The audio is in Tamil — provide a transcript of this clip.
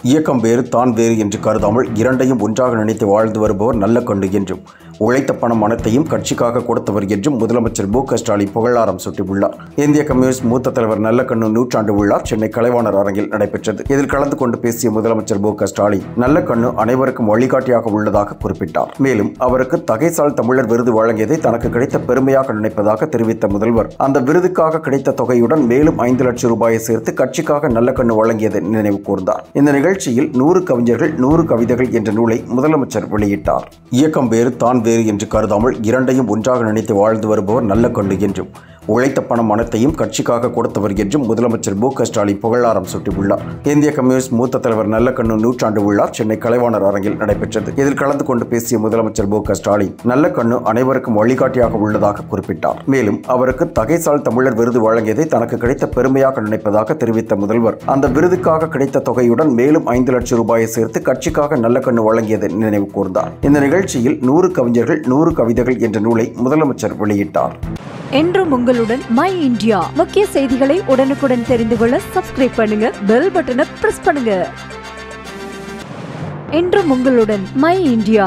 இயக்கம் வேறு தான் வேறு என்று கருதாமல் இரண்டையும் ஒன்றாக நினைத்து வாழ்ந்து வருபவர் நல்ல கண்ணு என்றும், உழைத்த பணம் அனைத்தையும் கட்சிக்காக கொடுத்தவர் என்றும் முதலமைச்சர் மு.க. ஸ்டாலின் புகழாரம் சூட்டியுள்ளார். இந்திய கம்யூனிஸ்ட் மூத்த தலைவர் நல்லக்கண்ணு நூற்றாண்டு விழா சென்னை கலைவாணர் அரங்கில் நடைபெற்றது. இதில் கலந்து கொண்டு பேசிய முதலமைச்சர் மு.க. ஸ்டாலின் நல்லக்கண்ணு அனைவருக்கும் வழிகாட்டியாக உள்ளதாக குறிப்பிட்டார். மேலும் அவருக்கு தகைசால் தமிழர் விருது வழங்கியதை தனக்கு கிடைத்த பெருமையாக நினைப்பதாக தெரிவித்த முதல்வர், அந்த விருதுக்காக கிடைத்த தொகையுடன் மேலும் 5 லட்சம் ரூபாயை சேர்த்து கட்சிக்காக நல்லக்கண்ணு வழங்கியதை நினைவு கூர்ந்தார். இந்த நிகழ்ச்சியில் 100 கவிஞர்கள் 100 கவிதைகள் என்ற நூலை முதலமைச்சர் வெளியிட்டார். இயக்கம் வேறு தான் வேறு என்று கருதாமல் இரண்டையும் ஒன்றாக நினைத்து வாழ்ந்து வருபவர் நல்ல கண்ணு என்றும், உழைத்த பணம் அனைத்தையும் கட்சிக்காக கொடுத்தவர் என்றும் முதலமைச்சர் மு.க. ஸ்டாலின் புகழாரம் சூட்டியுள்ளார். இந்திய கம்யூனிஸ்ட் மூத்த தலைவர் நல்லக்கண்ணு நூற்றாண்டு விழா சென்னை கலைவாணர் அரங்கில் நடைபெற்றது. இதில் கலந்து கொண்டு பேசிய முதலமைச்சர் மு.க. ஸ்டாலின் நல்லக்கண்ணு அனைவருக்கும் வழிகாட்டியாக உள்ளதாக குறிப்பிட்டார். மேலும் அவருக்கு தகைசால் தமிழர் விருது வழங்கியதை தனக்கு கிடைத்த பெருமையாக நினைப்பதாக தெரிவித்த முதல்வர், அந்த விருதுக்காக கிடைத்த தொகையுடன் மேலும் 5 லட்சம் ரூபாயை சேர்த்து கட்சிக்காக நல்லக்கண்ணு வழங்கியதை நினைவு கூர்ந்தார். இந்த நிகழ்ச்சியில் 100 கவிஞர்கள் 100 கவிதைகள் என்ற நூலை முதலமைச்சர் வெளியிட்டார். என்றும் உங்களுடன் மை இந்தியா. முக்கிய செய்திகளை உடனுக்குடன் தெரிந்து கொள்ள சப்ஸ்கிரைப் பண்ணுங்க, பெல் பட்டனை பிரஸ் பண்ணுங்க. என்றும் உங்களுடன் மை இந்தியா.